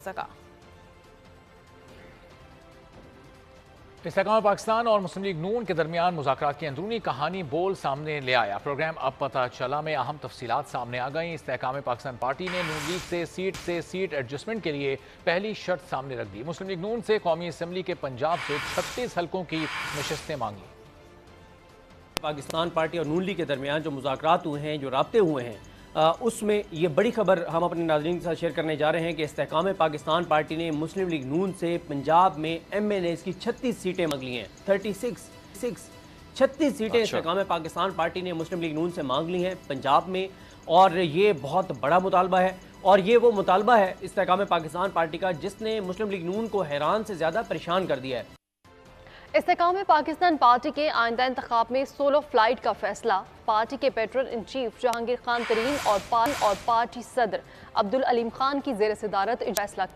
सका। इस्तेहकाम पाकिस्तान और मुस्लिम लीग नून के दरमियान मुज़ाकरात की अंदरूनी कहानी बोल सामने ले आया। प्रोग्राम अब पता चला में अहम तफसीलात सामने आ गई। इस्तेहकाम पाकिस्तान पार्टी ने नून लीग से सीट एडजस्टमेंट के लिए पहली शर्त सामने रख दी। मुस्लिम लीग नून से कौमी असम्बली के पंजाब से 36 हलकों की नशस्तें मांगी। पाकिस्तान पार्टी और नून लीग के दरमियान जो मुज़ाकरात हुए हैं, जो राब्ते हुए हैं, उसमें ये बड़ी खबर हम अपने नाज़रीन के साथ शेयर करने जा रहे हैं कि इस्तेहकाम पाकिस्तान पार्टी ने मुस्लिम लीग नून से पंजाब में MNAs की 36 सीटें मांग ली हैं। 36 सीटें इस्तेहकाम पाकिस्तान पार्टी ने मुस्लिम लीग नून से मांग ली हैं पंजाब में, और ये बहुत बड़ा मुतालबा है। और ये वो मुतालबा है इस्तेहकाम पाकिस्तान पार्टी का जिसने मुस्लिम लीग नून को हैरान से ज़्यादा परेशान कर दिया है। इस्तेहकाम पाकिस्तान पार्टी के आइंदा इंतखाब में सोलो फ्लाइट का फैसला। पार्टी के petrol in chief Jahangir Khan Tareen और पार्टी सदर अब्दुल अलीम खान की ज़ेर सदारत फैसला